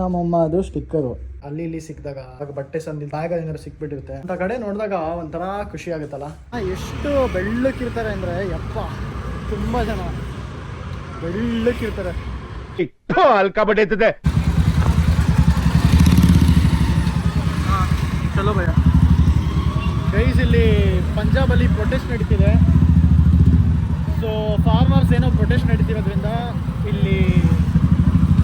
ನಮ್ಮಮ್ಮ ಅದು ಸ್ಟಿಕ್ಕರು ಅಲ್ಲಿ ಇಲ್ಲಿ ಸಿಕ್ಕಿದಾಗ ಬಟ್ಟೆ ಸಂದಿ ಬ್ಯಾಗ್ ಏನಾದ್ರು ಸಿಕ್ಬಿಟ್ಟಿರುತ್ತೆ ಅಂತ ಕಡೆ ನೋಡಿದಾಗ ಒಂಥರ ಖುಷಿ ಆಗುತ್ತಲ್ಲ. ಎಷ್ಟು ಬೆಳ್ಳಕ್ಕಿರ್ತಾರೆ ಅಂದರೆ ಯಪ್ಪ, ತುಂಬ ಜನ ಬೆಳ್ಳಕ್ಕಿರ್ತಾರೆ. ಹಲ್ಕಾ ಬಟ್ಟೆ ಚಲೋ ಭಯ ಗೈಸ್, ಇಲ್ಲಿ ಪಂಜಾಬಲ್ಲಿ ಪ್ರೊಟೆಸ್ಟ್ ನಡೀತಿದೆ. ಸೊ ಫಾರ್ಮರ್ಸ್ ಏನೋ ಪ್ರೊಟೆಸ್ಟ್ ನಡೀತಿರೋದ್ರಿಂದ ಇಲ್ಲಿ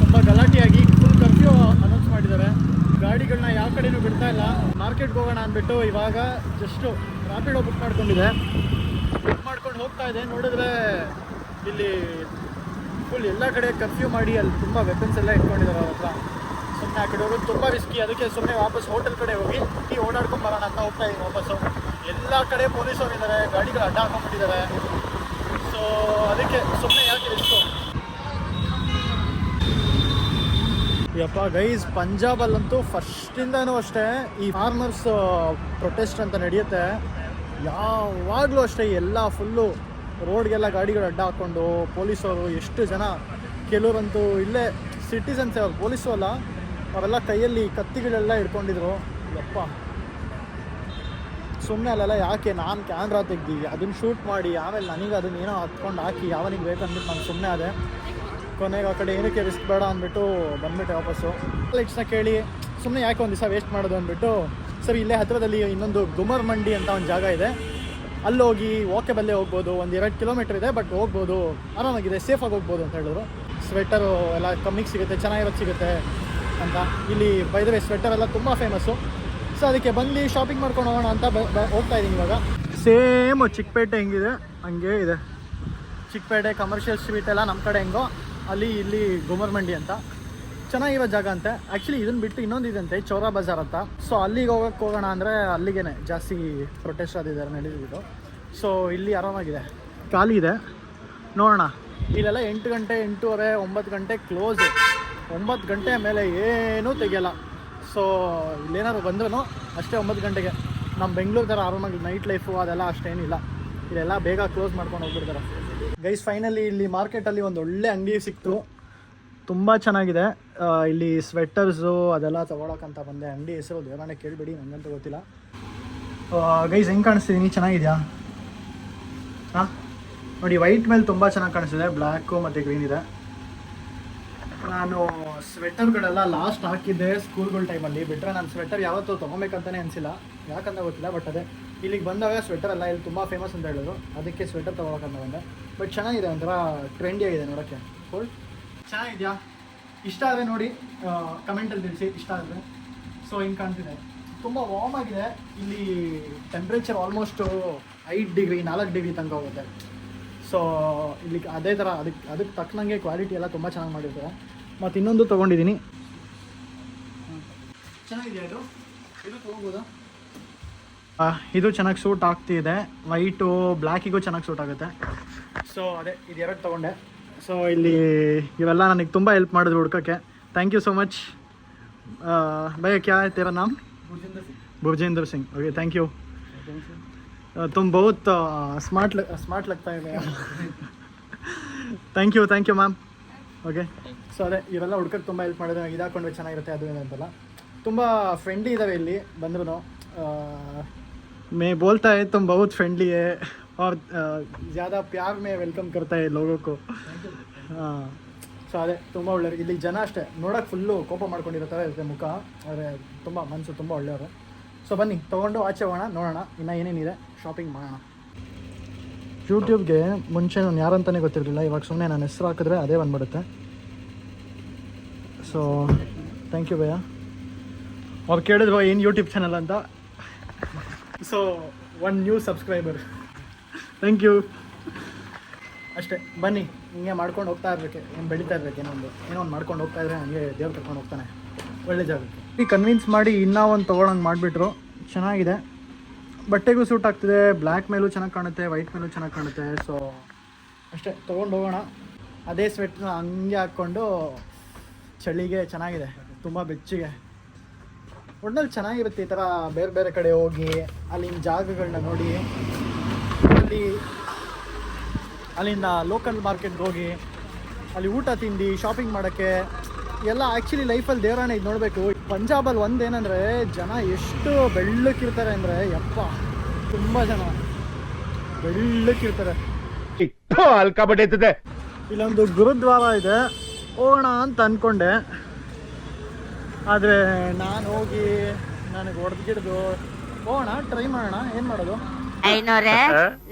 ತುಂಬ ಗಲಾಟೆಯಾಗಿ ಫುಲ್ ಕರ್ಫ್ಯೂ ಅನೌನ್ಸ್ ಮಾಡಿದ್ದಾರೆ. ಗಾಡಿಗಳನ್ನ ಯಾವ ಕಡೆನೂ ಬಿಡ್ತಾ ಇಲ್ಲ. ಮಾರ್ಕೆಟ್ಗೆ ಹೋಗೋಣ ಅಂದ್ಬಿಟ್ಟು ಇವಾಗ ಜಸ್ಟು ರ್ಯಾಪಿಡೋ ಬುಕ್ ಮಾಡ್ಕೊಂಡು ಹೋಗ್ತಾ ಇದೆ. ನೋಡಿದ್ರೆ ಇಲ್ಲಿ ಫುಲ್ ಎಲ್ಲ ಕಡೆ ಕರ್ಫ್ಯೂ ಮಾಡಿ ಅಲ್ಲಿ ತುಂಬ ವೆಪನ್ಸ್ ಎಲ್ಲ ಇಟ್ಕೊಂಡಿದ್ದಾರೆ ಅವ್ರ ಹತ್ರ. ಸುಮ್ಮನೆ ಆ ಕಡೆ ಹೋಗೋದು ತುಂಬ ರಿಸ್ಕಿ. ಅದಕ್ಕೆ ಸುಮ್ಮನೆ ವಾಪಸ್ ಹೋಟೆಲ್ ಕಡೆ ಹೋಗಿ ಓಡಾಡ್ಕೊಂಡು ಬರೋಣ ಅಂತ ಹೋಗ್ತಾ ಇದ್ದೀನಿ ವಾಪಸ್ಸು. ಎಲ್ಲ ಕಡೆ ಪೊಲೀಸರು ಇದ್ದಾರೆ, ಗಾಡಿಗಳು ಅಡ್ಡ ಹಾಕೊಂಡ್ಬಿಟ್ಟಿದ್ದಾರೆ. ಸೊ ಅದಕ್ಕೆ ಸುಮ್ಮನೆ ಯಾಕೆ ರಿಸ್ಕು. ಯಪ್ಪ ಗೈಸ್, ಪಂಜಾಬಲ್ಲಂತೂ ಫಸ್ಟಿಂದನೂ ಅಷ್ಟೇ ಈ ಫಾರ್ಮರ್ಸ್ ಪ್ರೊಟೆಸ್ಟ್ ಅಂತ ನಡೆಯುತ್ತೆ. ಯಾವಾಗಲೂ ಅಷ್ಟೇ ಎಲ್ಲ ಫುಲ್ಲು ರೋಡ್ಗೆಲ್ಲ ಗಾಡಿಗಳು ಅಡ್ಡ ಹಾಕ್ಕೊಂಡು ಪೊಲೀಸವರು ಎಷ್ಟು ಜನ, ಕೆಲವರಂತೂ ಇಲ್ಲೇ ಸಿಟಿಸನ್ಸೇ, ಅವ್ರು ಪೊಲೀಸು ಅಲ್ಲ, ಅವೆಲ್ಲ ಕೈಯಲ್ಲಿ ಕತ್ತಿಗಳೆಲ್ಲ ಇಟ್ಕೊಂಡಿದ್ರು. ಯಪ್ಪ ಸುಮ್ಮನೆ ಅಲ್ಲೆಲ್ಲ ಯಾಕೆ ನಾನು ಕ್ಯಾಮ್ರಾ ತೆಗ್ದು ಅದನ್ನು ಶೂಟ್ ಮಾಡಿ ಆಮೇಲೆ ನನಗೆ ಅದನ್ನ ಏನೋ ಹತ್ಕೊಂಡು ಹಾಕಿ ಯಾವನಿಗೆ ಬೇಕಂದ್ಬಿಟ್ಟು ನಾನು ಸುಮ್ಮನೆ ಅದೇ. ಕೊನೆಗೆ ಆ ಕಡೆ ಏನಕ್ಕೆ ರಿಸ್ಕ್ ಬೇಡ ಅಂದ್ಬಿಟ್ಟು ಬಂದ್ಬಿಟ್ಟೆ ವಾಪಸ್ಸು. ಲೈಟ್ಸ್ನ ಕೇಳಿ ಸುಮ್ಮನೆ ಯಾಕೆ ಒಂದು ದಿವಸ ವೇಸ್ಟ್ ಮಾಡೋದು ಅಂದ್ಬಿಟ್ಟು ಸರಿ ಇಲ್ಲೇ ಹತ್ತಿರದಲ್ಲಿ ಇನ್ನೊಂದು ಗುಮರ್ ಮಂಡಿ ಅಂತ ಒಂದು ಜಾಗ ಇದೆ, ಅಲ್ಲೋಗಿ ವಾಕೆಬಲ್ಲೇ ಹೋಗ್ಬೋದು. 1-2 ಕಿಲೋಮೀಟ್ರ್ ಇದೆ, ಬಟ್ ಹೋಗ್ಬೋದು, ಆರಾಮಾಗಿದೆ, ಸೇಫಾಗಿ ಹೋಗ್ಬೋದು ಅಂತ ಹೇಳಿದ್ರು. ಸ್ವೆಟರು ಎಲ್ಲ ಕಮ್ಮಿಗೆ ಸಿಗುತ್ತೆ, ಚೆನ್ನಾಗಿರೋದು ಸಿಗುತ್ತೆ ಅಂತ. ಇಲ್ಲಿ ಬೈದರೆ ಸ್ವೆಟರ್ ಎಲ್ಲ ತುಂಬ ಫೇಮಸ್ಸು. ಸೊ ಅದಕ್ಕೆ ಬಂದು ಶಾಪಿಂಗ್ ಮಾಡ್ಕೊಂಡು ಹೋಗೋಣ ಅಂತ ಹೋಗ್ತಾ ಇದ್ದೀನಿ ಇವಾಗ. ಸೇಮ್ ಚಿಕ್ಕಪೇಟೆ ಹೆಂಗಿದೆ ಹಂಗೆ ಇದೆ. ಚಿಕ್ಕಪೇಟೆ ಕಮರ್ಷಿಯಲ್ ಸ್ಟ್ರೀಟ್ ಎಲ್ಲ ನಮ್ಮ ಕಡೆ ಹೆಂಗೋ ಅಲ್ಲಿ ಇಲ್ಲಿ ಗುಮರ್ ಮಂಡಿ ಅಂತ ಚೆನ್ನಾಗಿರೋ ಜಾಗ ಅಂತೆ. ಆ್ಯಕ್ಚುಲಿ ಇದನ್ನು ಬಿಟ್ಟು ಇನ್ನೊಂದು ಇದಂತೆ ಚೌರಾ ಬಜಾರ್ ಅಂತ. ಸೊ ಅಲ್ಲಿಗೆ ಹೋಗೋಣ ಅಂದರೆ ಅಲ್ಲಿಗೆ ಜಾಸ್ತಿ ಪ್ರೊಟೆಸ್ಟ್ ಆದಿದ್ದಾರೆ ನಡೆದಿದ್ದು. ಸೊ ಇಲ್ಲಿ ಆರಾಮಾಗಿದೆ, ಖಾಲಿ ಇದೆ, ನೋಡೋಣ. ಇಲ್ಲೆಲ್ಲ 8 ಗಂಟೆ 8:30 9 ಗಂಟೆ ಕ್ಲೋಸು. 9 ಗಂಟೆ ಮೇಲೆ ಏನೂ ತೆಗಿಯಲ್ಲ. ಸೊ ಇಲ್ಲೇನಾದ್ರು ಬಂದ್ರೂ ಅಷ್ಟೇ 9 ಗಂಟೆಗೆ. ನಮ್ಮ ಬೆಂಗಳೂರು ಥರ ಆರಾಮಾಗಿ ನೈಟ್ ಲೈಫು ಅದೆಲ್ಲ ಅಷ್ಟೇನಿಲ್ಲ. ಇಲ್ಲೆಲ್ಲ ಬೇಗ ಕ್ಲೋಸ್ ಮಾಡ್ಕೊಂಡು ಹೋಗ್ಬಿಡ್ತಾರೆ. ಗೈಸ್ ಫೈನಲಿ ಇಲ್ಲಿ ಮಾರ್ಕೆಟಲ್ಲಿ ಒಂದು ಒಳ್ಳೆ ಅಂಗಡಿ ಸಿಕ್ತು, ತುಂಬ ಚೆನ್ನಾಗಿದೆ. ಇಲ್ಲಿ ಸ್ವೆಟರ್ಸು ಅದೆಲ್ಲ ತೊಗೊಳಕ್ಕಂತ ಬಂದೆ. ಅಂಗಡಿ ಹೆಸರು ದೇವರಾಣೆ ಕೇಳಿಬಿಡಿ, ನನಗಂತೂ ಗೊತ್ತಿಲ್ಲ. ಗೈಸ್ ಹೆಂಗೆ ಕಾಣಿಸ್ತಿದ್ದೀನಿ, ಚೆನ್ನಾಗಿದೆಯಾ? ಹಾಂ ನೋಡಿ, ವೈಟ್ ಮೇಲೆ ತುಂಬ ಚೆನ್ನಾಗಿ ಕಾಣಿಸ್ತಿದೆ, ಬ್ಲ್ಯಾಕು ಮತ್ತು ಗ್ರೀನ್ ಇದೆ. ನಾನು ಸ್ವೆಟರ್ಗಳೆಲ್ಲ ಲಾಸ್ಟ್ ಹಾಕಿದ್ದೆ ಸ್ಕೂಲ್ಗಳ ಟೈಮಲ್ಲಿ. ಬಿಟ್ಟರೆ ನಾನು ಸ್ವೆಟರ್ ಯಾವತ್ತೂ ತೊಗೊಬೇಕಂತಲೇ ಅನಿಸಿಲ್ಲ, ಯಾಕಂತ ಗೊತ್ತಿಲ್ಲ. ಬಟ್ ಅದೇ ಇಲ್ಲಿಗೆ ಬಂದಾಗ ಸ್ವೆಟರ್ ಎಲ್ಲ ಇಲ್ಲಿ ತುಂಬ ಫೇಮಸ್ ಅಂತ ಹೇಳಿದ್ರು, ಅದಕ್ಕೆ ಸ್ವೆಟರ್ ತೊಗೊಳಕ್ಕಂತ ಬಂದೆ. ಬಟ್ ಚೆನ್ನಾಗಿದೆ, ಒಂಥರ ಟ್ರೆಂಡಿಯಾಗಿದೆ ನೋಡೋಕ್ಕೆ. ಫುಲ್ ಚೆನ್ನಾಗಿದೆಯಾ? ಇಷ್ಟ ಆದರೆ ನೋಡಿ, ಕಮೆಂಟಲ್ಲಿ ತಿಳಿಸಿ ಇಷ್ಟ ಆದರೆ. ಸೊ ಹಿಂಗೆ ಕಾಣ್ತಿದೆ, ತುಂಬ ವಾರ್ಮ್ ಆಗಿದೆ. ಇಲ್ಲಿ ಟೆಂಪ್ರೇಚರ್ ಆಲ್ಮೋಸ್ಟು 5 ಡಿಗ್ರಿ 4 ಡಿಗ್ರಿ ತನಕ ಹೋಗುತ್ತೆ. ಸೊ ಇಲ್ಲಿ ಅದೇ ಥರ ಅದಕ್ಕೆ ತಕ್ಕನಂಗೆ ಕ್ವಾಲಿಟಿ ಎಲ್ಲ ತುಂಬ ಚೆನ್ನಾಗಿ ಮಾಡಿರ್ತಾರೆ. ಮತ್ತು ಇನ್ನೊಂದು ತೊಗೊಂಡಿದ್ದೀನಿ, ಚೆನ್ನಾಗಿದೆ. ಇದು ತೊಗೋಬೋದಾ? ಇದು ಚೆನ್ನಾಗಿ ಸೂಟ್ ಆಗ್ತಿದೆ. ವೈಟು ಬ್ಲ್ಯಾಕಿಗೂ ಚೆನ್ನಾಗಿ ಸೂಟ್ ಆಗುತ್ತೆ. ಸೊ ಅದೇ ಇದು 2 ತೊಗೊಂಡೆ. ಸೊ ಇಲ್ಲಿ ಇವೆಲ್ಲ ನನಗೆ ತುಂಬ ಹೆಲ್ಪ್ ಮಾಡಿದ್ರು ಹುಡ್ಕೋಕ್ಕೆ. Thank you so much. ಭಯ್ಯ ಕ್ಯಾ है तेरा नाम? Burjinder Singh. Okay, thank you. तुम बहुत स्मार्ट लगता है भैया. Thank you ma'am. Okay, so ಅದೇ ಇವೆಲ್ಲ ಹುಡ್ಕಕ್ಕೆ ತುಂಬ ಹೆಲ್ಪ್ ಮಾಡಿದ್ರೆ ಇದು ಹಾಕೊಂಡ್ರೆ ಚೆನ್ನಾಗಿರುತ್ತೆ ಅದು ಏನಂತಲ್ಲ. ತುಂಬ ಫ್ರೆಂಡ್ಲಿ ಇದ್ದಾವೆ ಇಲ್ಲಿ ಬಂದ್ರೂ. मैं बोलता है तुम बहुत फ्रेंडली है और ज़्यादा प्यार में वेलकम करता है लोगों को. ಹಾಂ, ಸೊ ಅದೇ ತುಂಬ ಒಳ್ಳೆಯವರು ಇಲ್ಲಿ ಜನ. ಅಷ್ಟೇ ನೋಡೋಕೆ ಫುಲ್ಲು ಕೋಪ ಮಾಡ್ಕೊಂಡಿರೋ ಇರುತ್ತೆ ಮುಖ, ಆದರೆ ತುಂಬ ಮನಸ್ಸು ತುಂಬ ಒಳ್ಳೆಯವರು. ಸೊ ಬನ್ನಿ ತೊಗೊಂಡು ಆಚೆ ಹೋಗೋಣ, ನೋಡೋಣ ಇನ್ನೂ ಏನೇನಿದೆ, ಶಾಪಿಂಗ್ ಮಾಡೋಣ. ಯೂಟ್ಯೂಬ್ಗೆ ಮುಂಚೆ ನಾನು ಯಾರಂತಲೇ ಗೊತ್ತಿರಲಿಲ್ಲ, ಇವಾಗ ಸುಮ್ಮನೆ ನಾನು ಹೆಸರು ಹಾಕಿದ್ರೆ ಅದೇ ಬಂದ್ಬಿಡುತ್ತೆ. ಸೊ ಥ್ಯಾಂಕ್ ಯು ಭಯ್ಯ. ಅವ್ರು ಕೇಳಿದ್ರು ಏನು ಯೂಟ್ಯೂಬ್ ಚಾನಲ್ ಅಂತ. So 1 new subscriber, thank you. ಅಷ್ಟೇ, ಬನ್ನಿ ಹಿಂಗೆ ಮಾಡ್ಕೊಂಡು ಹೋಗ್ತಾ ಇರಬೇಕು, ಏನು ಬೆಳೀತಾ ಇರಬೇಕು. ಏನೋ ಒಂದು ಮಾಡ್ಕೊಂಡು ಹೋಗ್ತಾ ಇದ್ರೆ ಹಂಗೆ ದೇವ್ರು ಕರ್ಕೊಂಡು ಹೋಗ್ತಾನೆ ಒಳ್ಳೆ ಜಾಗಕ್ಕೆ. ಈ ಕನ್ವಿನ್ಸ್ ಮಾಡಿ ಇನ್ನೂ ಒಂದು ತೊಗೊಳಂಗೆ ಮಾಡಿಬಿಟ್ರು. ಚೆನ್ನಾಗಿದೆ, ಬಟ್ಟೆಗೂ ಸೂಟ್ ಆಗ್ತಿದೆ, ಬ್ಲ್ಯಾಕ್ ಮೇಲೂ ಚೆನ್ನಾಗಿ ಕಾಣುತ್ತೆ, ವೈಟ್ ಮೇಲೂ ಚೆನ್ನಾಗಿ ಕಾಣುತ್ತೆ. ಸೊ ಅಷ್ಟೇ, ತೊಗೊಂಡು ಹೋಗೋಣ. ಅದೇ ಸ್ವೆಟ್ನ ಹಂಗೆ ಹಾಕ್ಕೊಂಡು ಚಳಿಗೆ ಚೆನ್ನಾಗಿದೆ, ತುಂಬ ಬೆಚ್ಚಗೆ. ಒಟ್ನಲ್ಲಿ ಚೆನ್ನಾಗಿರುತ್ತೆ ಈ ಥರ ಬೇರೆ ಬೇರೆ ಕಡೆ ಹೋಗಿ ಅಲ್ಲಿನ ಜಾಗಗಳನ್ನ ನೋಡಿ, ಅಲ್ಲಿಂದ ಲೋಕಲ್ ಮಾರ್ಕೆಟ್ಗೆ ಹೋಗಿ ಅಲ್ಲಿ ಊಟ ತಿಂದು ಶಾಪಿಂಗ್ ಮಾಡೋಕ್ಕೆ ಎಲ್ಲ ಆ್ಯಕ್ಚುಲಿ ಲೈಫಲ್ಲಿ ದೇವರಾಣೆ ಇದು ನೋಡಬೇಕು. ಪಂಜಾಬಲ್ಲಿ ಒಂದೇನಂದರೆ ಜನ ಎಷ್ಟು ಬೆಳ್ಳಕ್ಕಿರ್ತಾರೆ ಅಂದರೆ ಯಪ್ಪ, ತುಂಬ ಜನ ಬೆಳ್ಳಕ್ಕಿರ್ತಾರೆ. ಹಲ್ಕ ಬಡ್ಡೆ. ಇಲ್ಲೊಂದು ಗುರುದ್ವಾರ ಇದೆ, ಹೋಗೋಣ ಅಂತ ಅಂದ್ಕೊಂಡೆ. ಆದರೆ ನಾನು ಹೋಗಿ ನನಗೆ ಹೊಡೆದ್ಗಿಡ್ದು ಹೋಗೋಣ ಟ್ರೈ ಮಾಡೋಣ, ಏನು ಮಾಡೋದು. ಐನೋರೆ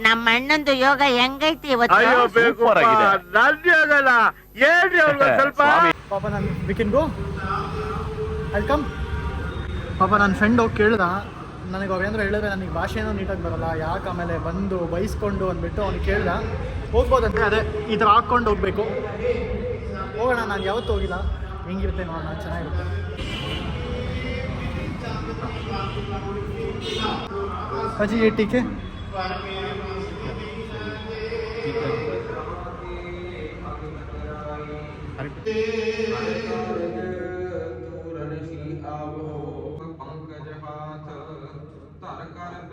ನಮ್ಮ ಅಣ್ಣಂದು ಯೋಗ ಹೆಂಗೈತಿ ಇವತ್ತು? ಸ್ವಲ್ಪ ಪಾಪ ನಾನು we can go, I come. ಪಾಪ ನನ್ನ ಫ್ರೆಂಡ್ ಹೋಗಿ ಕೇಳ್ದ, ನನಗೆ ಅವೇಂದ್ರೆ ಹೇಳಿದ್ರೆ ನನಗೆ ಭಾಷೆನೂ ನೀಟಾಗಿ ಬರಲ್ಲ, ಯಾಕೆ ಆಮೇಲೆ ಬಂದು ಬೈಸ್ಕೊಂಡು ಅಂದ್ಬಿಟ್ಟು ಅವ್ನಿಗೆ ಕೇಳ್ದ. ಹೋಗ್ಬೋದಂತೆ, ಅದೇ ಈ ಥರ ಹಾಕ್ಕೊಂಡು ಹೋಗ್ಬೇಕು. ಹೋಗೋಣ, ನಾನು ಯಾವತ್ತೂ ಹೋಗಿಲ್ಲ, ಹೆಂಗಿರುತ್ತೆ ನೋಡೋಣ, ಚೆನ್ನಾಗಿರುತ್ತೆ. ಅಜ್ಜಿ ये ठीक है?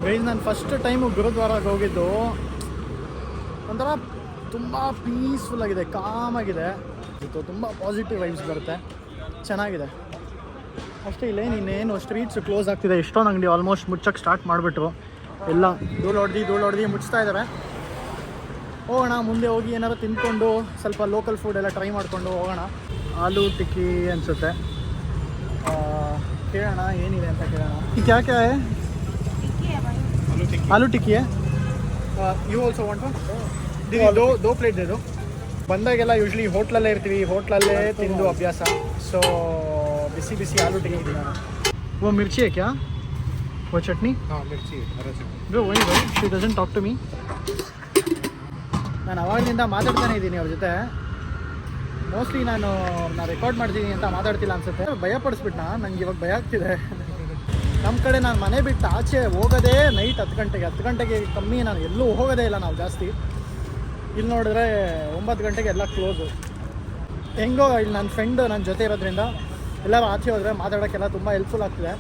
ಗೈಸ್, ನಾನು ಫಸ್ಟ್ ಟೈಮು ಗುರುದ್ವಾರಕ್ಕೆ ಹೋಗಿದ್ದು. ಒಂಥರ ತುಂಬ ಪೀಸ್ಫುಲ್ ಆಗಿದೆ, ಕಾಮಾಗಿದೆ, ತುಂಬ ಪಾಸಿಟಿವ್ ವೈಬ್ಸ್ ಬರುತ್ತೆ, ಚೆನ್ನಾಗಿದೆ ಅಷ್ಟೇ. ಇಲ್ಲೇನು ಇನ್ನೇನು ಸ್ಟ್ರೀಟ್ಸ್ ಕ್ಲೋಸ್ ಆಗ್ತಿದೆ, ಎಷ್ಟೊಂದು ಅಂಗಡಿ ಆಲ್ಮೋಸ್ಟ್ ಮುಚ್ಚಕ್ಕೆ ಸ್ಟಾರ್ಟ್ ಮಾಡಿಬಿಟ್ರು. ಎಲ್ಲ ಧೂಳು ಹೊಡೆದು ಮುಚ್ತಾ ಇದ್ದಾರೆ. ಹೋಗೋಣ, ಮುಂದೆ ಹೋಗಿ ಏನಾದ್ರು ತಿಂದ್ಕೊಂಡು ಸ್ವಲ್ಪ ಲೋಕಲ್ ಫುಡ್ ಎಲ್ಲ ಟ್ರೈ ಮಾಡಿಕೊಂಡು ಹೋಗೋಣ. ಆಲೂ ಟಿಕ್ಕಿ ಅನಿಸುತ್ತೆ, ಕೇಳೋಣ ಏನಿದೆ ಅಂತ ಕೇಳೋಣ. ಈಗ ಯಾಕೆ ಆಲೂ ಟಿಕ್ಕಿ ಯು ಆಲ್ಸೋ ವಾಂಟ್ ದೋ ಪ್ಲೇಟ್ ಇದು. ಬಂದಾಗೆಲ್ಲ ಯೂಶ್ವಲಿ ಹೋಟ್ಲಲ್ಲೇ ಇರ್ತೀವಿ, ಹೋಟ್ಲಲ್ಲೇ ತಿಂದು ಅಭ್ಯಾಸ. ಸೊ ಬಿಸಿ ಬಿಸಿ ಆಲೂ ಟಿಕ್ಕಿ ಇದೆ. वो मिर्ची है क्या? वो चटनी? हाँ मिर्ची है, हरा चटनी. ब्रो वही भाई, she doesn't talk to me. ನಾನು ಅವಾಗಲಿಂದ ಮಾತಾಡ್ತಾನೆ ಇದ್ದೀನಿ ಅವ್ರ ಜೊತೆ. ಮೋಸ್ಟ್ಲಿ ನಾನು ರೆಕಾರ್ಡ್ ಮಾಡ್ತೀನಿ ಅಂತ ಮಾತಾಡ್ತಿಲ್ಲ ಅನ್ಸುತ್ತೆ. ಭಯ ಪಡಿಸ್ಬಿಟ್ನಾ, ನಂಗೆ ಇವಾಗ ಭಯ ಆಗ್ತಿದೆ. ನಮ್ಮ ಕಡೆ ನಾನು ಮನೆ ಬಿಟ್ಟು ಆಚೆ ಹೋಗೋದೇ ನೈಟ್ 10 ಗಂಟೆಗೆ ಕಮ್ಮಿ. ನಾನು ಎಲ್ಲೂ ಹೋಗೋದೇ ಇಲ್ಲ ನಾವು ಜಾಸ್ತಿ. ಇಲ್ಲಿ ನೋಡಿದ್ರೆ 9 ಗಂಟೆಗೆ ಎಲ್ಲ ಕ್ಲೋಸು. ಹೆಂಗೋ ಇಲ್ಲಿ ನನ್ನ ಫ್ರೆಂಡು ನನ್ನ ಜೊತೆ ಇರೋದ್ರಿಂದ ಎಲ್ಲರೂ ಆಚೆ ಹೋದರೆ ಮಾತಾಡೋಕ್ಕೆಲ್ಲ ತುಂಬ ಹೆಲ್ಪ್ಫುಲ್ ಆಗ್ತಿದೆ.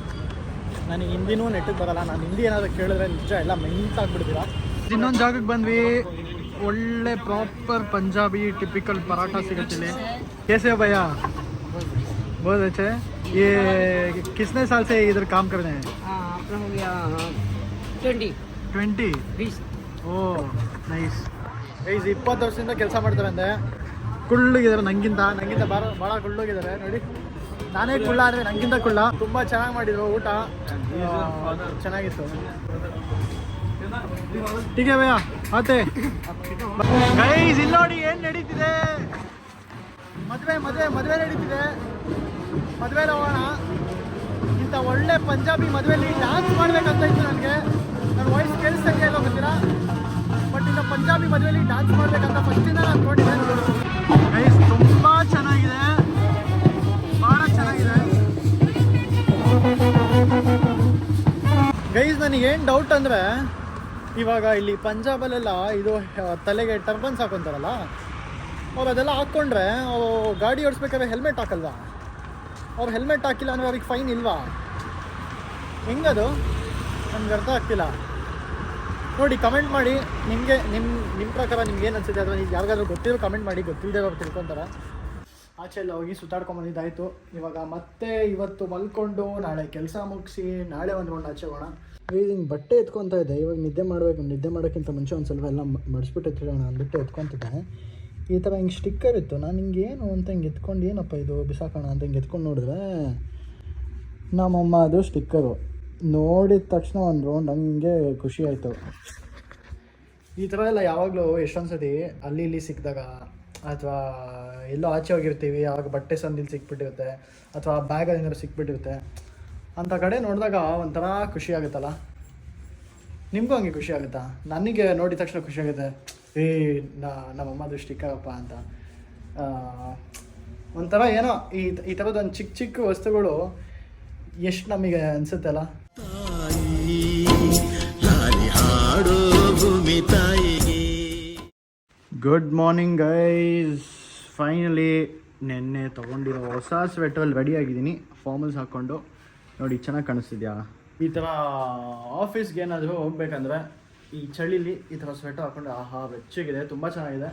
ನನಗೆ ಹಿಂದಿನೂ ನೆಟ್ಟಿಗೆ ಬರೋಲ್ಲ. ನಾನು ಹಿಂದಿ ಏನಾದರೂ ಕೇಳಿದ್ರೆ ನಿಜ ಎಲ್ಲ ಮೆಂಟಾಗ್ಬಿಡ್ತೀರಾ. ಇನ್ನೊಂದು ಜಾಗಕ್ಕೆ ಬಂದ್ವಿ, ಒಳ್ಳೆ ಪ್ರಾಪರ್ ಪಂಜಾಬಿ ಟಿಪಿಕಲ್ ಪರಾಠ ಸಿಗುತ್ತಿಲ್ಲಿ. कैसे भैया? बहुत अच्छे. ये कितने साल से इधर काम कर रहे हैं? अपना हो गया 20. ಓ ನೈಸ್. 20 ವರ್ಷದಿಂದ ಕೆಲಸ ಮಾಡ್ತಾರೆ ಅಂದೆ. ಕುಳ್ಳಗಿದ್ದಾರೆ, ನಂಗಿಂತ ಭಾಳ ಕುಳ್ಳಗಿದ್ದಾರೆ ನೋಡಿ. ನಾನೇ ಕುಳ್ಳ ಅಂದರೆ ನಂಗಿಂತ ಕುಳ್ಳ. ತುಂಬ ಚೆನ್ನಾಗಿ ಮಾಡಿದ್ರು ಊಟ, ಚೆನ್ನಾಗಿತ್ತು. ठीक है भैया, आते ಗೈಸ್. ಇಲ್ಲಿ ನೋಡಿ ಏನು ನಡೀತಿದೆ, ಮದುವೆ ನಡೀತಿದೆ. ಮದುವೆಲಿ ಹೋಗೋಣ. ಇಂಥ ಒಳ್ಳೆ ಪಂಜಾಬಿ ಮದುವೆಲಿ ಡ್ಯಾನ್ಸ್ ಮಾಡಬೇಕಂತ ಇತ್ತು ನನಗೆ. ನನ್ನ ವಾಯ್ಸ್ ಕೇಳಿಸ್ತಂಗೆ ಇಲ್ಲ ಗೊತ್ತಿಲ್ಲ, ಬಟ್ ಇಂಥ ಪಂಜಾಬಿ ಮದುವೆಲಿ ಡ್ಯಾನ್ಸ್ ಮಾಡಬೇಕಂತ ಫಸ್ಟಿಂದ ನಾನು ಅಂದ್ಕೊಂಡಿದ್ದೆ. ಗೈಸ್ ತುಂಬ ಚೆನ್ನಾಗಿದೆ, ಭಾಳ ಚೆನ್ನಾಗಿದೆ. ಗೈಸ್ ನನಗೇನು ಡೌಟ್ ಅಂದರೆ, ಇವಾಗ ಇಲ್ಲಿ ಪಂಜಾಬಲ್ಲೆಲ್ಲ ಇದು ತಲೆಗೆ ಟರ್ಬನ್ಸ್ ಹಾಕೊತಾರಲ್ಲ, ಅವ್ರು ಅದೆಲ್ಲ ಹಾಕ್ಕೊಂಡ್ರೆ ಗಾಡಿ ಓಡಿಸ್ಬೇಕಾದ್ರೆ ಹೆಲ್ಮೆಟ್ ಹಾಕಲ್ವಾ? ಅವ್ರು ಹೆಲ್ಮೆಟ್ ಹಾಕಿಲ್ಲ ಅಂದರೆ ಅವ್ರಿಗೆ ಫೈನ್ ಇಲ್ವಾ? ಹೆಂಗದು ನಮ್ಗೆ ಅರ್ಥ ಆಗ್ತಿಲ್ಲ. ನೋಡಿ, ಕಮೆಂಟ್ ಮಾಡಿ. ನಿಮ್ಮ ಪ್ರಕಾರ ನಿಮ್ಗೆ ಏನು ಅನಿಸುತ್ತೆ, ಅಥವಾ ನೀವು ಯಾರಿಗಾದ್ರೂ ಗೊತ್ತಿರೋ ಕಮೆಂಟ್ ಮಾಡಿ. ಗೊತ್ತಿಲ್ಲದೆ ಅವ್ರು ತಿಳ್ಕೊತಾರೆ. ಆಚೆ ಎಲ್ಲ ಹೋಗಿ ಸುತ್ತಾಡ್ಕೊಂಬಂದಿದ್ದಾಯಿತು. ಇವಾಗ ಮತ್ತೆ ಇವತ್ತು ಮಲ್ಕೊಂಡು ನಾಳೆ ಕೆಲಸ ಮುಗಿಸಿ ನಾಳೆ ಒಂದು ರೌಂಡ್ ಆಚೆ ಹೋಗೋಣ. ಹಿಂಗೆ ಬಟ್ಟೆ ಎತ್ಕೊತಾ ಇದ್ದೆ, ಇವಾಗ ನಿದ್ದೆ ಮಾಡೋಕ್ಕಿಂತ ಮುಂಚೆ ಒಂದು ಸ್ವಲ್ಪ ಎಲ್ಲ ಮಡಿಸ್ಬಿಟ್ಟು ಎತ್ತಿಡೋಣ ಅಂದ್ಬಿಟ್ಟು ಎತ್ಕೊತಿದ್ದೆ. ಈ ಥರ ಹಿಂಗೆ ಸ್ಟಿಕ್ಕರ್ ಇತ್ತು. ನಾನು ಹಿಂಗೆ ಏನು ಅಂತ ಹಿಂಗೆ ಎತ್ಕೊಂಡು ಏನಪ್ಪ ಇದು ಬಿಸಾಕೋಣ ಅಂತ ಹಿಂಗೆ ಎತ್ಕೊಂಡು ನೋಡಿದ್ರೆ ನಮ್ಮಮ್ಮ ಅದು ಸ್ಟಿಕ್ಕರು ನೋಡಿದ ತಕ್ಷಣ ಒಂದು ರೌಂಡ್ ಹಂಗೆ ಖುಷಿ ಆಯಿತು. ಈ ಥರ ಎಲ್ಲ ಯಾವಾಗಲೂ ಎಷ್ಟೊಂದು ಸತಿ ಅಲ್ಲಿ ಇಲ್ಲಿ ಸಿಕ್ಕಿದಾಗ, ಅಥವಾ ಎಲ್ಲೋ ಆಚೆ ಹೋಗಿರ್ತೀವಿ, ಆವಾಗ ಬಟ್ಟೆ ಸಂದಿಲ್ಲಿ ಸಿಕ್ಬಿಟ್ಟಿರುತ್ತೆ, ಅಥವಾ ಬ್ಯಾಗಲ್ಲಿ ಏನಾದ್ರು ಸಿಕ್ಬಿಟ್ಟಿರುತ್ತೆ, ಅಂಥ ಕಡೆ ನೋಡಿದಾಗ ಒಂಥರ ಖುಷಿ ಆಗುತ್ತಲ್ಲ. ನಿಮಗೂ ಹಂಗೆ ಖುಷಿ ಆಗುತ್ತಾ? ನನಗೆ ನೋಡಿದ ತಕ್ಷಣ ಖುಷಿ ಆಗುತ್ತೆ, ನಮ್ಮಮ್ಮದು ಸ್ಟಿಕ್ಕರಪ್ಪ ಅಂತ. ಒಂಥರ ಏನೋ ಈ ಥರದೊಂದು ಚಿಕ್ಕ ವಸ್ತುಗಳು ಎಷ್ಟು ನಮಗೆ ಅನಿಸುತ್ತಲ್ಲ. Good morning guys. ಫೈನಲಿ ನೆನ್ನೆ ತೊಗೊಂಡಿರೋ ಹೊಸ ಸ್ವೆಟರಲ್ಲಿ ರೆಡಿ ಆಗಿದ್ದೀನಿ, ಫಾರ್ಮಲ್ಸ್ ಹಾಕ್ಕೊಂಡು. ನೋಡಿ ಚೆನ್ನಾಗಿ ಕಾಣಿಸ್ತಿದ್ಯಾ? ಈ ಥರ ಆಫೀಸ್ಗೆ ಏನಾದರೂ ಹೋಗ್ಬೇಕಂದ್ರೆ ಈ ಚಳಿಲಿ ಈ ಥರ ಸ್ವೆಟರ್ ಹಾಕ್ಕೊಂಡು ಆಹಾ ಬೆಚ್ಚಗಿದೆ, ತುಂಬ ಚೆನ್ನಾಗಿದೆ.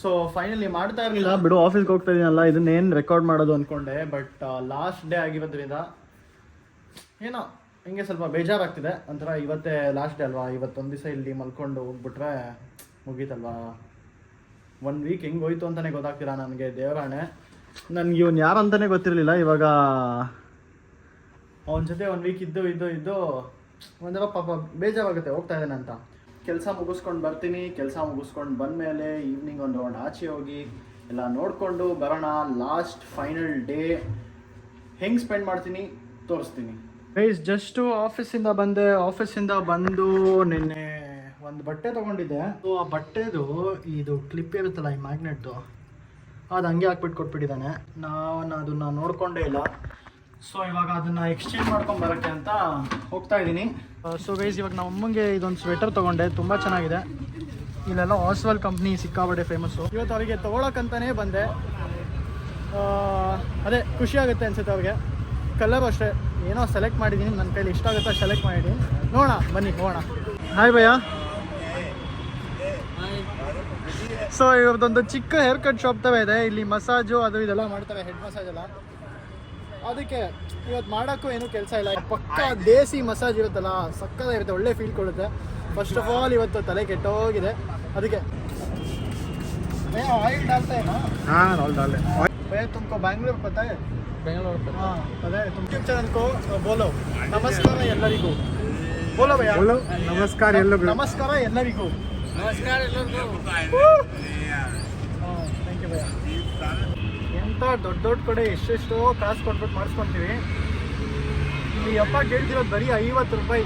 ಸೊ ಫೈನಲಿ ಮಾಡ್ತಾ ಇರಲಿಲ್ಲ ಬಿಡು, ಆಫೀಸ್ಗೆ ಹೋಗ್ತಾ ಇದೀನಲ್ಲ ಇದನ್ನೇನು ರೆಕಾರ್ಡ್ ಮಾಡೋದು ಅಂದ್ಕೊಂಡೆ. ಬಟ್ ಲಾಸ್ಟ್ ಡೇ ಆಗಿರೋದ್ರಿಂದ ಏನೋ ಹಿಂಗೆ ಸ್ವಲ್ಪ ಬೇಜಾರಾಗ್ತಿದೆ. ಒಂಥರ ಇವತ್ತೇ ಲಾಸ್ಟ್ ಡೇ ಅಲ್ವಾ, ಇವತ್ತೊಂದು ದಿವಸ ಇಲ್ಲಿ ಮಲ್ಕೊಂಡು ಹೋಗ್ಬಿಟ್ರೆ ಮುಗೀತಲ್ವಾ. 1 ವೀಕ್ ಹೆಂಗೆ ಹೋಯ್ತು ಅಂತಲೇ ಗೊತ್ತಾಗ್ತಿಲ್ಲ ನನಗೆ. ದೇವರಾಣೆ, ನನಗೆ ಇವನು ಯಾರು ಅಂತಲೇ ಗೊತ್ತಿರಲಿಲ್ಲ. ಇವಾಗ ಅವನ ಜೊತೆ 1 ವೀಕ್ ಇದ್ದು ಒಂಥರ ಪಾಪ ಬೇಜಾರಾಗುತ್ತೆ ಹೋಗ್ತಾ ಇದ್ದೇನೆ ಅಂತ. ಕೆಲಸ ಮುಗಿಸ್ಕೊಂಡು ಬರ್ತೀನಿ, ಕೆಲಸ ಮುಗಿಸ್ಕೊಂಡು ಬಂದಮೇಲೆ ಈವ್ನಿಂಗ್ ಒಂದು ರೌಂಡ್ ಆಚೆ ಹೋಗಿ ಎಲ್ಲ ನೋಡಿಕೊಂಡು ಬರೋಣ. ಲಾಸ್ಟ್ ಫೈನಲ್ ಡೇ ಹೆಂಗೆ ಸ್ಪೆಂಡ್ ಮಾಡ್ತೀನಿ ತೋರಿಸ್ತೀನಿ. ಗೈಸ್ ಜಸ್ಟು ಆಫೀಸಿಂದ ಬಂದು ನಿನ್ನೆ ಒಂದು ಬಟ್ಟೆ ತೊಗೊಂಡಿದ್ದೆ. ಸೊ ಆ ಬಟ್ಟೆದು ಇದು ಕ್ಲಿಪ್ ಇರುತ್ತಲ್ಲ ಈ ಮ್ಯಾಗ್ನೆಟ್ದು, ಅದು ಹಂಗೆ ಹಾಕ್ಬಿಟ್ಟು ಕೊಟ್ಬಿಟ್ಟಿದ್ದಾನೆ. ನಾನು ಅದನ್ನು ನೋಡ್ಕೊಂಡೇ ಇಲ್ಲ. ಸೊ ಇವಾಗ ಅದನ್ನು ಎಕ್ಸ್ಚೇಂಜ್ ಮಾಡ್ಕೊಂಡು ಬರೋಕ್ಕೆ ಅಂತ ಹೋಗ್ತಾ ಇದ್ದೀನಿ. ಸೊ ಗೈಸ್ ಇವಾಗ ನಮ್ಮ ಅಮ್ಮಂಗೆ ಇದೊಂದು ಸ್ವೆಟರ್ ತೊಗೊಂಡೆ, ತುಂಬ ಚೆನ್ನಾಗಿದೆ. ಇಲ್ಲೆಲ್ಲ ಆಸ್ವಾಲ್ ಕಂಪ್ನಿ ಸಿಕ್ಕಾಬಟ್ಟೆ ಫೇಮಸ್ಸು. ಇವತ್ತು ಅವರಿಗೆ ತೊಗೊಳಕ್ಕಂತಲೇ ಬಂದೆ. ಅದೇ ಖುಷಿ ಆಗುತ್ತೆ ಅನ್ಸುತ್ತೆ ಅವ್ರಿಗೆ. ಕಲರು ಅಷ್ಟೇ ಏನೋ ಸೆಲೆಕ್ಟ್ ಮಾಡಿದ್ದೀನಿ, ನನ್ನ ಕೈಲಿ ಇಷ್ಟ ಆಗುತ್ತೋ ಸೆಲೆಕ್ಟ್ ಮಾಡಿದ್ದೀನಿ. ನೋಡೋಣ ಬನ್ನಿ ಹೋಗೋಣ. ಹಾಯ್ ಭಯ್ಯ. ಸೊ ಇವ್ರದ್ದೊಂದು ಚಿಕ್ಕ ಹೇರ್ ಕಟ್ ಶಾಪ್ ತವೇ ಇದೆ. ಇಲ್ಲಿ ಮಸಾಜು ಅದು ಇದೆಲ್ಲ ಮಾಡ್ತಾರೆ, ಹೆಡ್ ಮಸಾಜ್ ಎಲ್ಲ. ಅದಕ್ಕೆ ಇವತ್ತು ಮಾಡೋಕ್ಕೂ ಏನೂ ಕೆಲಸ ಇಲ್ಲ. ಪಕ್ಕ ದೇಸಿ ಮಸಾಜ್ ಇರುತ್ತಲ್ಲ, ಸಕ್ಕತ್ತಾಗಿರುತ್ತೆ, ಒಳ್ಳೆ ಫೀಲ್ ಕೊಡುತ್ತೆ. ಫಸ್ಟ್ ಆಫ್ ಆಲ್ ಇವತ್ತು ತಲೆ ಕೆಟ್ಟೋಗಿದೆ, ಅದಕ್ಕೆ ಆಯಿಲ್ डालते हैं ना? हाँ ऑल डाल ले। भैया तुमको बैंगलोर पता है? बैंगलोर हाँ पता है. तुम यूट्यूब चैनल को बोलो ನಮಸ್ಕಾರ ಎಲ್ಲರಿಗೂ. बोलो भैया. बोलो नमस्कार ಎಲ್ಲರಿಗೂ. ನಮಸ್ಕಾರ ಎಲ್ಲರಿಗೂ. ನಮಸ್ಕಾರ ಎಲ್ಲರಿಗೂ. ಥ್ಯಾಂಕ್ ಯು ಭಯ್ಯ. ಎಂಥ ದೊಡ್ಡ ಕಡೆ ಎಷ್ಟೆಷ್ಟೋ ಕಾಸು ಕೊಟ್ಬಿಟ್ಟು ಮಾಡಿಸ್ಕೊತೀವಿ. ಇಲ್ಲಿ ಅಪ್ಪ ಕೇಳ್ತಿರೋದು ಬರೀ 50 ರೂಪಾಯಿ.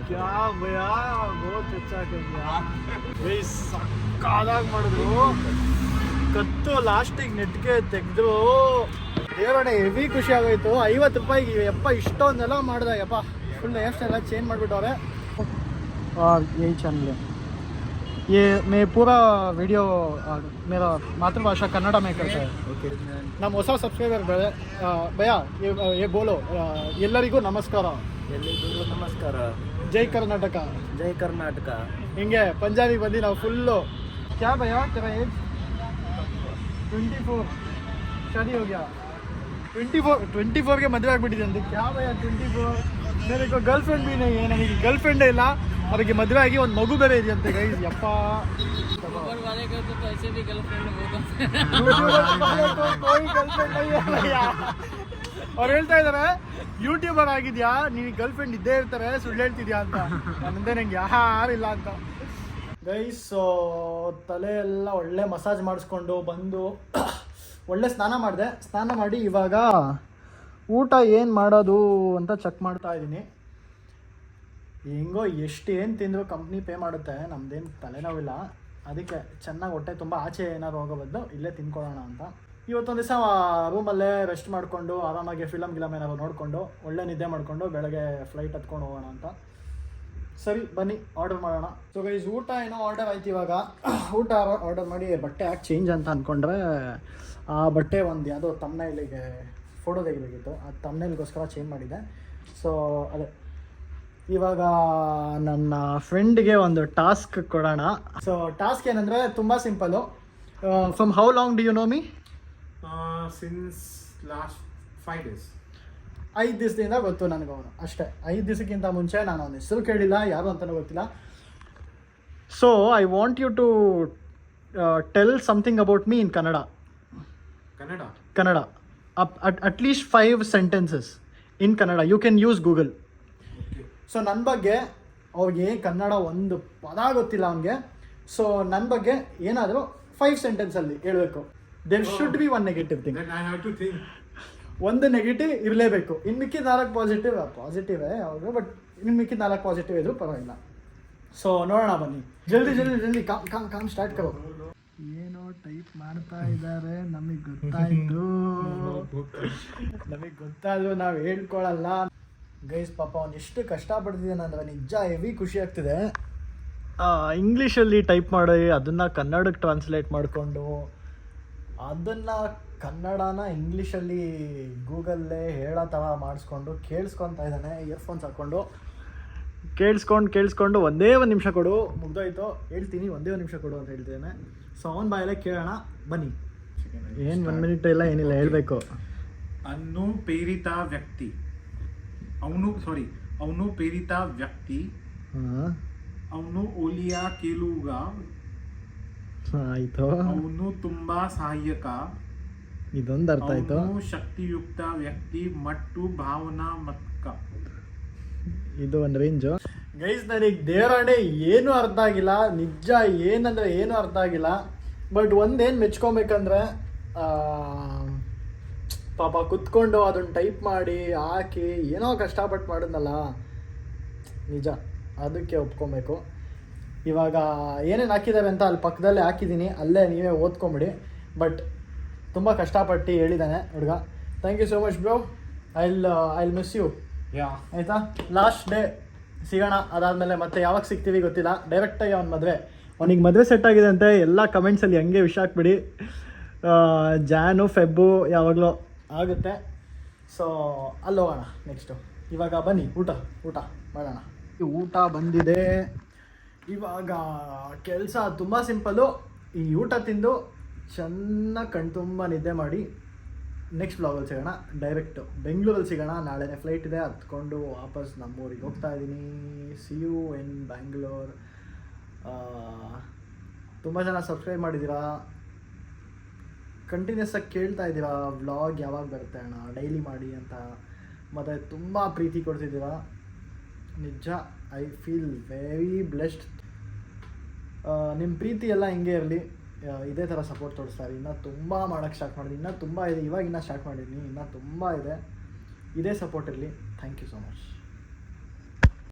क्या भैया बहुत अच्छा कर दिया. ಸಕ್ಕದಾಗಿ ಮಾಡಿದ್ರು. ಕತ್ತು ಲಾಸ್ಟಿಗೆ ನೆಟ್ಗೆ ತೆಗೆದ್ರು. ದೇವರೇ ಹೆವಿ ಖುಷಿ ಆಗೋಯ್ತು. 50 ರೂಪಾಯಿಗೆ ಯಪ್ಪ ಇಷ್ಟೊಂದೆಲ್ಲ ಮಾಡ್ದೆ. ಯಪ್ಪ ಫುಲ್ ಹೇರ್ ಸ್ಟೈಲ್ ಎಲ್ಲ ಚೇಂಜ್ ಮಾಡಿಬಿಟ್ಟವ್ರೆ. यही चैनल है ये, मैं पूरा वीडियो मेरा मातृभाषा कन्नड़ में करता है. ओके ನಮ್ಮ ಹೊಸ ಸಬ್ಸ್ಕ್ರೈಬರ್ ಭಯ್ಯ ये बोलो ಎಲ್ಲರಿಗೂ ನಮಸ್ಕಾರ. ಎಲ್ಲರಿಗೂ ನಮಸ್ಕಾರ. ಜೈ ಕರ್ನಾಟಕ. ಜೈ ಕರ್ನಾಟಕ. ಹಿಂಗೆ ಪಂಜಾಬಿ ಬಂದು ನಾವು ಫುಲ್ಲು. ಕ್ಯಾ ಭಯ್ಯ तेरा एज? 24 शादी हो गया. 24 के ಮದುವೆ ಆಗ್ಬಿಟ್ಟಿದೆ ಅಂತ. ಕ್ಯಾ ಭಯ್ಯ 24? मेरे को गर्लफ्रेंड भी नहीं है. ನನಗೆ ಗರ್ಲ್ಫ್ರೆಂಡೇ ಇಲ್ಲ, ಅವ್ರಿಗೆ ಮದುವೆ ಆಗಿ ಒಂದು ಮಗು ಬೇರೆ ಇದೆಯಂತೆ ಗೈಸ್. ಯಪ್ಪ ಅವ್ರು ಹೇಳ್ತಾ ಇದಾರೆ ಯೂಟ್ಯೂಬರ್ ಆಗಿದ್ಯಾ, ನೀನು ಗರ್ಲ್ಫ್ರೆಂಡ್ ಇದ್ದೇ ಇರ್ತಾರೆ, ಸುಳ್ಳು ಹೇಳ್ತಿದ್ಯಾ ಅಂತ. ನನ್ನದೇ ನಂಗೆ ಯಾರಿಲ್ಲ ಅಂತ ಗೈಸ್. ತಲೆ ಎಲ್ಲ ಒಳ್ಳೆ ಮಸಾಜ್ ಮಾಡಿಸ್ಕೊಂಡು ಬಂದು ಒಳ್ಳೆ ಸ್ನಾನ ಮಾಡಿದೆ. ಸ್ನಾನ ಮಾಡಿ ಇವಾಗ ಊಟ ಏನು ಮಾಡೋದು ಅಂತ ಚೆಕ್ ಮಾಡ್ತಾ ಇದ್ದೀನಿ. ಹೆಂಗೋ ಏನು ತಿಂದರೂ ಕಂಪ್ನಿ ಪೇ ಮಾಡುತ್ತೆ, ನಮ್ಮದೇನು ತಲೆನೋವಿಲ್ಲ. ಅದಕ್ಕೆ ಚೆನ್ನಾಗಿ ಹೊಟ್ಟೆ ತುಂಬ ಆಚೆ ಏನಾದ್ರು ಹೋಗೋ ಬದಲು ಇಲ್ಲೇ ತಿನ್ಕೊಳ್ಳೋಣ ಅಂತ. ಇವತ್ತೊಂದು ದಿವಸ ರೂಮಲ್ಲೇ ರೆಸ್ಟ್ ಮಾಡಿಕೊಂಡು ಆರಾಮಾಗಿ ಫಿಲಮ್ ಏನಾದ್ರು ನೋಡಿಕೊಂಡು ಒಳ್ಳೆ ನಿದ್ದೆ ಮಾಡಿಕೊಂಡು ಬೆಳಗ್ಗೆ ಫ್ಲೈಟ್ ಹತ್ಕೊಂಡು ಹೋಗೋಣ ಅಂತ. ಸರಿ ಬನ್ನಿ ಆರ್ಡರ್ ಮಾಡೋಣ. ಸೊ ಗೈಸ್ ಊಟ ಏನೋ ಆರ್ಡರ್ ಆಯ್ತು. ಇವಾಗ ಊಟ ಆರ್ಡರ್ ಮಾಡಿ ಬಟ್ಟೆ ಹಾಕಿ ಚೇಂಜ್ ಅಂತ ಅಂದ್ಕೊಂಡ್ರೆ ಆ ಬಟ್ಟೆ ಒಂದು ಯಾವುದೋ ತಮ್ನೈಲಿಗೆ ಫೋಟೋ ತೆಗಿಬೇಕಿತ್ತು, ಆ ತಮ್ನೈಲ್ಗೋಸ್ಕರ ಚೇಂಜ್ ಮಾಡಿದ್ದೆ. ಸೊ ಅದೇ ಇವಾಗ ನನ್ನ ಫ್ರೆಂಡ್ಗೆ ಒಂದು ಟಾಸ್ಕ್ ಕೊಡೋಣ. ಸೊ ಟಾಸ್ಕ್ ಏನಂದರೆ ತುಂಬ simple. From how long do you know me? Since last 5 days. 5 ದಿವಸದಿಂದ ಗೊತ್ತು ನನಗವನು ಅಷ್ಟೇ. 5 ದಿವಸಕ್ಕಿಂತ ಮುಂಚೆ ನಾನು ಅವನ ಹೆಸರು ಕೇಳಿಲ್ಲ, ಯಾರು ಅಂತಲೂ ಗೊತ್ತಿಲ್ಲ. So I want you to tell something about me in Kannada. Kannada at least 5 sentences in Kannada. You can use Google. So ನನ್ನ ಬಗ್ಗೆ ಅವ್ರಿಗೆ ಕನ್ನಡ ಒಂದು ಪದ ಗೊತ್ತಿಲ್ಲ ಅವನಿಗೆ. ಸೊ ನನ್ನ ಬಗ್ಗೆ ಏನಾದರೂ 5 sentences ಹೇಳಬೇಕು. There should be 1 negative thing. ಒಂದು ನೆಗೆಟಿವ್ ಇರಲೇಬೇಕು. ಇನ್ನು ಮಿಕ್ಕಿದ 4 ಪಾಸಿಟಿವೇ ಅವರು, ಬಟ್ ಇನ್ನು ಮಿಕ್ಕಿದ 4 ಪಾಸಿಟಿವ್ ಇದ್ರೂ ಪರವಾಗಿಲ್ಲ. ಸೊ ನೋಡೋಣ ಬನ್ನಿ. ಜಲ್ದಿ ಕಾಮ್ ಸ್ಟಾರ್ಟ್ ಕರೋ. ಏನೋ ಟೈಪ್ ಮಾಡ್ತಾ ಇದ್ದಾರೆ, ನಮಗೆ ಗೊತ್ತಾದರೂ ನಾವು ಹೇಳ್ಕೊಳ್ಳಲ್ಲ ಗೈಸ್. ಪಾಪ ಅವ್ನು ಎಷ್ಟು ಕಷ್ಟಪಡ್ತಿದ್ದಾನೆ ಅಂದರೆ ನಿಜ ಹೆವಿ ಖುಷಿ ಆಗ್ತಿದೆ. ಇಂಗ್ಲೀಷಲ್ಲಿ ಟೈಪ್ ಮಾಡಿ ಅದನ್ನು ಕನ್ನಡಕ್ಕೆ ಟ್ರಾನ್ಸ್ಲೇಟ್ ಮಾಡಿಕೊಂಡು ಅದನ್ನು ಕನ್ನಡನ ಇಂಗ್ಲೀಷಲ್ಲಿ ಗೂಗಲ್ಲೇ ಹೇಳೋ ಥರ ಮಾಡಿಸ್ಕೊಂಡು ಕೇಳಿಸ್ಕೊತಾ ಇದ್ದಾನೆ ಇಯರ್ಫೋನ್ಸ್ ಹಾಕ್ಕೊಂಡು. ಕೇಳಿಸ್ಕೊಂಡು ಒಂದೇ ಒಂದು ನಿಮಿಷ ಕೊಡು, ಮುಗ್ದೋಯ್ತು, ಹೇಳ್ತೀನಿ, ಒಂದೇ ಒಂದು ನಿಮಿಷ ಕೊಡು ಅಂತ ಹೇಳ್ತೇನೆ. ಸೊ ಅವನ ಬಾಯಲ್ಲೇ ಕೇಳೋಣ ಬನ್ನಿ. ಏನು 1 ಮಿನಿಟ್ ಇಲ್ಲ, ಏನಿಲ್ಲ, ಹೇಳಬೇಕು. ಅವನು ಪ್ರೇರಿತ ವ್ಯಕ್ತಿ. ಹಾಂ, ಅವನು ಓಲಿಯಾ ಕೇಳುಗ. ಆಯಿತು, ಅವನು ತುಂಬಾ ಸಹಾಯಕ. ಇದೊಂದು ಅರ್ಥ ಆಯಿತು. ಅವನು ಶಕ್ತಿಯುಕ್ತ ವ್ಯಕ್ತಿ ಮತ್ತು ಭಾವನಾತ್ಮಕ. ಇದು ಒಂದು ರೇಂಜು. ಗೈಸ್, ನನಗೆ ದೇವರಾಣೆ ಏನೂ ಅರ್ಥ ಆಗಿಲ್ಲ, ನಿಜ ಏನಂದರೆ ಏನೂ ಅರ್ಥ ಆಗಿಲ್ಲ. ಬಟ್ ಒಂದೇನು ಮೆಚ್ಕೊಬೇಕಂದ್ರೆ, ಪಾಪ ಕುತ್ಕೊಂಡು ಅದನ್ನು ಟೈಪ್ ಮಾಡಿ ಹಾಕಿ ಏನೋ ಕಷ್ಟಪಟ್ಟು ಮಾಡಿದ್ನಲ್ಲ, ನಿಜ ಅದಕ್ಕೆ ಒಪ್ಕೊಬೇಕು. ಇವಾಗ ಏನೇನು ಹಾಕಿದ್ದಾರೆ ಅಂತ ಅಲ್ಲಿ ಪಕ್ಕದಲ್ಲೇ ಹಾಕಿದ್ದೀನಿ, ಅಲ್ಲೇ ನೀವೇ ಓದ್ಕೊಂಬಿಡಿ. ಬಟ್ ತುಂಬ ಕಷ್ಟಪಟ್ಟು ಹೇಳಿದ್ದಾನೆ ಹುಡುಗ. Thank you so much bro. I'll miss you. ಆಯಿತಾ, ಲಾಸ್ಟ್ ಡೇ ಸಿಗೋಣ. ಅದಾದಮೇಲೆ ಮತ್ತೆ ಯಾವಾಗ ಸಿಗ್ತೀವಿ ಗೊತ್ತಿಲ್ಲ. ಡೈರೆಕ್ಟಾಗಿ ಅವ್ನ ಮದುವೆ, ಅವನಿಗೆ ಮದುವೆ ಸೆಟ್ ಆಗಿದೆ ಅಂತೆ. ಎಲ್ಲ ಕಮೆಂಟ್ಸಲ್ಲಿ ಹಂಗೆ ವಿಷ್ ಹಾಕ್ಬಿಡಿ. ಜಾನು ಫೆಬ್ಬು ಯಾವಾಗಲೂ ಆಗುತ್ತೆ. ಸೊ ಅಲ್ಲಿ ಹೋಗೋಣ ನೆಕ್ಸ್ಟು. ಇವಾಗ ಬನ್ನಿ ಊಟ ಮಾಡೋಣ. ಊಟ ಬಂದಿದೆ. ಇವಾಗ ಕೆಲಸ ತುಂಬ ಸಿಂಪಲ್ಲು. ಈ ಊಟ ತಿಂದು ಚೆನ್ನಾಗಿ ಕಣ್ತುಂಬ ನಿದ್ದೆ ಮಾಡಿ ನೆಕ್ಸ್ಟ್ ಬ್ಲಾಗಲ್ಲಿ ಸಿಗೋಣ. ಡೈರೆಕ್ಟು ಬೆಂಗಳೂರಲ್ಲಿ ಸಿಗೋಣ. ನಾಳೆನೇ ಫ್ಲೈಟ್ ಇದೆ, ಹತ್ಕೊಂಡು ವಾಪಸ್ ನಮ್ಮೂರಿಗೆ ಹೋಗ್ತಾ ಇದ್ದೀನಿ. See you in Bangalore. ತುಂಬ ಜನ ಸಬ್ಸ್ಕ್ರೈಬ್ ಮಾಡಿದ್ದೀರಾ, ಕಂಟಿನ್ಯೂಸ್ ಆಗಿ ಕೇಳ್ತಾ ಇದ್ದೀರಾ ವ್ಲಾಗ್ ಯಾವಾಗ ಬರುತ್ತೆ ಅಣ್ಣ, ಡೈಲಿ ಮಾಡಿ ಅಂತ. ಮತ್ತು ತುಂಬ ಪ್ರೀತಿ ಕೊಡ್ತಿದ್ದೀರಾ. ನಿಜ, ಐ ಫೀಲ್ ವೆರಿ ಬ್ಲೆಸ್ಡ್. ನಿಮ್ಮ ಪ್ರೀತಿ ಎಲ್ಲ ಹಿಂಗೆ ಇರಲಿ, ಇದೇ ಥರ ಸಪೋರ್ಟ್ ತೋರಿಸ್ತಾರೆ. ಇನ್ನೂ ತುಂಬ ಮಾಡೋಕ್ಕೆ ಸ್ಟಾರ್ಟ್ ಮಾಡಿದ್ದೀನಿ, ಇನ್ನೂ ತುಂಬ ಇದೆ. ಇವಾಗ ಇನ್ನೂ ಸ್ಟಾರ್ಟ್ ಮಾಡಿದ್ದೀನಿ, ಇನ್ನೂ ತುಂಬ ಇದೆ. ಇದೇ ಸಪೋರ್ಟ್ ಇರಲಿ. Thank you so much.